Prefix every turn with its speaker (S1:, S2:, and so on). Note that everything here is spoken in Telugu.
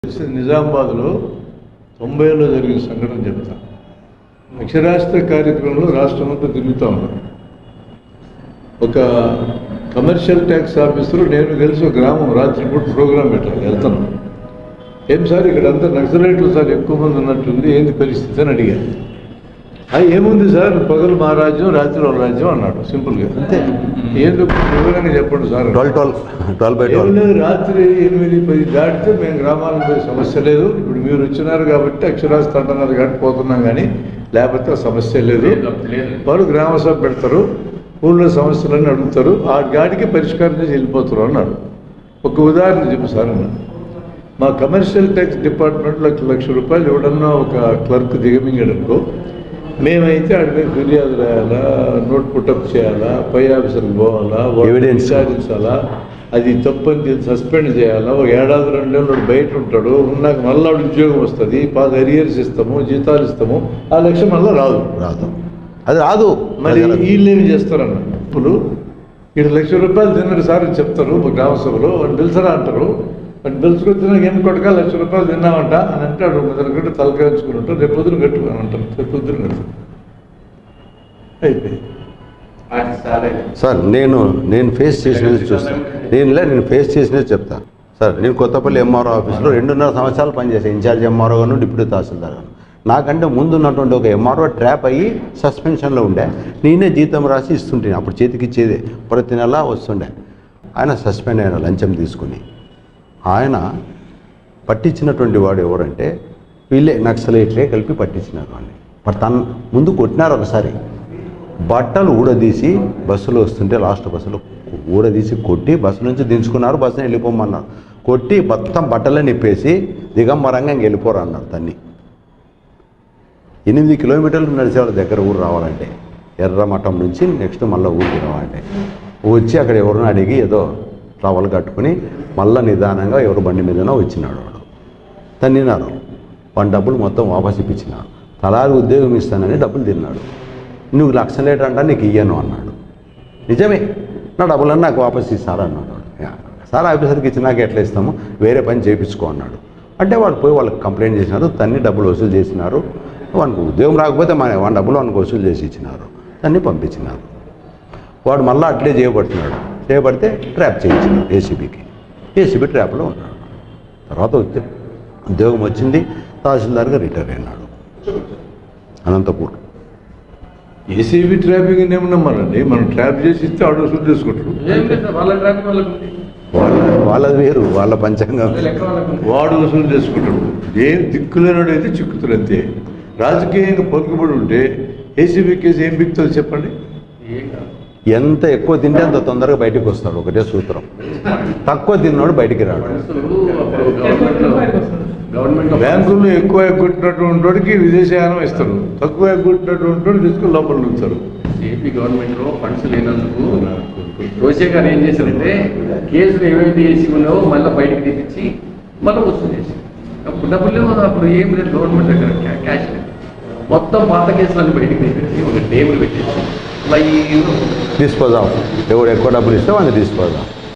S1: నిజామాబాద్లో 90లో జరిగిన సంఘటన చెప్తా. అక్షరాస్యత కార్యక్రమంలో రాష్ట్రమంతా తిరుగుతూ ఉన్నాం. ఒక కమర్షియల్ ట్యాక్స్ ఆఫీసరు నేను కలిసి ఒక గ్రామం రాత్రిపూట ప్రోగ్రాం పెట్టాలి వెళ్తాను. ఏం సార్ ఇక్కడ అంతా నక్సలైట్లు సార్ ఎక్కువ మంది ఉన్నట్టుంది, ఏంది పరిస్థితి అని అడిగాను. ఏముంది సార్, పగలు మా రాజ్యం రాత్రి వాళ్ళ రాజ్యం అన్నాడు సింపుల్గా. అంతే, ఎందుకు వివరంగా చెప్పండి సార్. 12 రాత్రి 8-10 దాటితే మేము గ్రామాలకు పోయే సమస్య లేదు. ఇప్పుడు మీరు వచ్చినారు కాబట్టి అక్షరాస్యత అంటున్నారు కాబట్టి పోతున్నాం, కానీ లేకపోతే సమస్య లేదు. వారు గ్రామ సభ పెడతారు, ఊళ్ళో సమస్యలన్నీ అడుగుతారు, ఆ గాడికి పరిష్కారం చేసి వెళ్ళిపోతారు అన్నాడు. ఒక ఉదాహరణ చెప్పు సార్ అన్నాడు. మా కమర్షియల్ ట్యాక్స్ డిపార్ట్మెంట్లో ₹1,00,000 ఎవడన్నా ఒక క్లర్క్ దిగమింగాడనుకో, మేమైతే ఆడిపై ఫిర్యాదు రాయాలా, నోట్ పుటప్ చేయాలా, పై ఆఫీసర్కి పోవాలా, విచారించాలా, అది తప్పని సస్పెండ్ చేయాలా. ఒక 1-2 ఏళ్ళు బయట ఉంటాడు, ఉన్నాక మళ్ళీ ఉద్యోగం వస్తుంది, 10 అరియర్స్ ఇస్తాము, జీతాలు ఇస్తాము, ఆ లక్ష్యం మళ్ళీ రాదు.
S2: అది రాదు.
S1: మరి వీళ్ళు ఏమి చేస్తారన్న, ఇప్పుడు ఇక్కడ ₹1,00,000 తిన్నారు సార్ అని చెప్తారు గ్రామ సభలో, వాడు పిలిచరా అంటారు. వాడు పిలుచుకొచ్చినాక ఏం కొట్టక ₹1,00,000 తిన్నామంట అని అంటాడు. మొదలుగట్టు తలకాయించుకుని ఉంటారు, రేపు పొద్దున కట్టుకుని అంటారు, రేపు పొద్దున కట్టు అయిపోయి.
S2: సార్ నేను ఫేస్ చేసినది చూస్తాను. నేను ఫేస్ చేసినది చెప్తాను సార్. నేను కొత్తపల్లి ఎంఆర్ఓ ఆఫీస్లో 2.5 సంవత్సరాలు పనిచేసాను, ఇన్ఛార్జ్ ఎంఆర్ఓ గాను డిప్యూటీ తహసీల్దార్ గాను. నాకంటే ముందు ఉన్నటువంటి ఒక ఎంఆర్ఓ ట్రాప్ అయ్యి సస్పెన్షన్లో ఉండే, నేనే జీతం రాసి ఇస్తుంటే, అప్పుడు చేతికి ఇచ్చేదే, ప్రతి నెల వస్తుండే. ఆయన సస్పెండ్ అయిన లంచం తీసుకుని. ఆయన పట్టించినటువంటి వాడు ఎవరంటే వీళ్ళే నక్సలైట్లే కలిపి పట్టించినారు వాడిని. తన ముందు కొట్టినారు ఒకసారి, బట్టలు ఊడదీసి బస్సులో వస్తుంటే లాస్ట్ బస్సులో ఊడదీసి కొట్టి బస్సు నుంచి దించుకున్నారు, బస్సుని వెళ్ళిపోమన్నారు. కొట్టి మొత్తం బట్టలని నిప్పేసి దిగంబరంగా ఇంక వెళ్ళిపోరు అన్నారు. తన్ని 8 కిలోమీటర్లు నడిచేవాళ్ళ దగ్గర ఊరు రావాలంటే, ఎర్రమఠం నుంచి నెక్స్ట్ మళ్ళీ ఊరికి రావాలంటే, వచ్చి అక్కడ ఎవరిని అడిగి ఏదో టవల్ కట్టుకుని మళ్ళీ నిదానంగా ఎవరు బండి మీదనో వచ్చినాడు. వాడు తన్నినారు, వాడి డబ్బులు మొత్తం వాపస్ ఇప్పించినాడు. తలారి ఉద్యోగం ఇస్తానని డబ్బులు తిన్నాడు. నువ్వు నక్సలైట్ అంటా నీకు ఇయ్యను అన్నాడు. నిజమే, నా డబ్బులన్నీ నాకు వాపస్ ఇస్తాడు అన్నాడు. సార్ ఆఫీసర్కి ఇచ్చినాక ఎట్లా ఇస్తాము, వేరే పని చేయించుకో అన్నాడు. అంటే వాడు పోయి వాళ్ళకి కంప్లైంట్ చేసినారు, తన్ని డబ్బులు వసూలు చేసినారు. వానికి ఉద్యోగం రాకపోతే వాడి డబ్బులు వానికి వసూలు చేసి ఇచ్చినారు, తన్ని పంపించినారు. వాడు మళ్ళీ అట్లే చేయబడితే ట్రాప్ చేయించినాడు ఏసీబీ ట్రాప్లో ఉన్నాడు. తర్వాత ఉద్యోగం వచ్చింది, తహసీల్దార్గా రిటైర్ అయినాడు అనంతపూర్.
S1: ఏసీబీ ట్రాపింగ్ ఏమన్నామనండి, మనం ట్రాప్ చేసి ఇస్తే ఆడు వసూలు చేసుకుంటారు.
S2: వాళ్ళది వేరు, వాళ్ళ పంచాంగం.
S1: వాడు వసూలు చేసుకుంటాడు. ఏం దిక్కులేనాడు అయితే చిక్కుతాడు అంతే. రాజకీయంగా పలుకుబడి ఉంటే ఏసీబీ కేసు ఏం బిక్తుంది చెప్పండి.
S2: ఎంత ఎక్కువ తింటే అంత తొందరగా బయటకు వస్తాడు, ఒకటే సూత్రం. తక్కువ తిన్నాడు బయటికి రాడు. బ్యాంకుల్లో ఎక్కువ ఎగ్గొట్టినటువంటి వాడికి విదేశయానం ఇస్తారు, తక్కువ ఎగ్గొట్టినటువంటి వాడు తీసుకుని లోపల ఉంచారు.
S3: ఏపీ గవర్నమెంట్లో ఫండ్స్ లేనందుకు రోషే గారు ఏం చేశారంటే కేసులు ఏవైతే వేసి ఉన్నావో మళ్ళీ బయటకు తెప్పించి మళ్ళీ వసూలు చేసి, అప్పుడు డబ్బులు లేవు, అప్పుడు ఏం లేదు గవర్నమెంట్ దగ్గర, క్యాష్ లేదు. మొత్తం పాత కేసులను బయటకు తెప్పించి ఒక టేబుల్ పెట్టేసి
S2: డిస్పోజ్ ఆఫ్, ఎవరు ఎక్కువ డబ్బులు ఇస్తే వాళ్ళు డిస్పోజ్ ఆఫ్.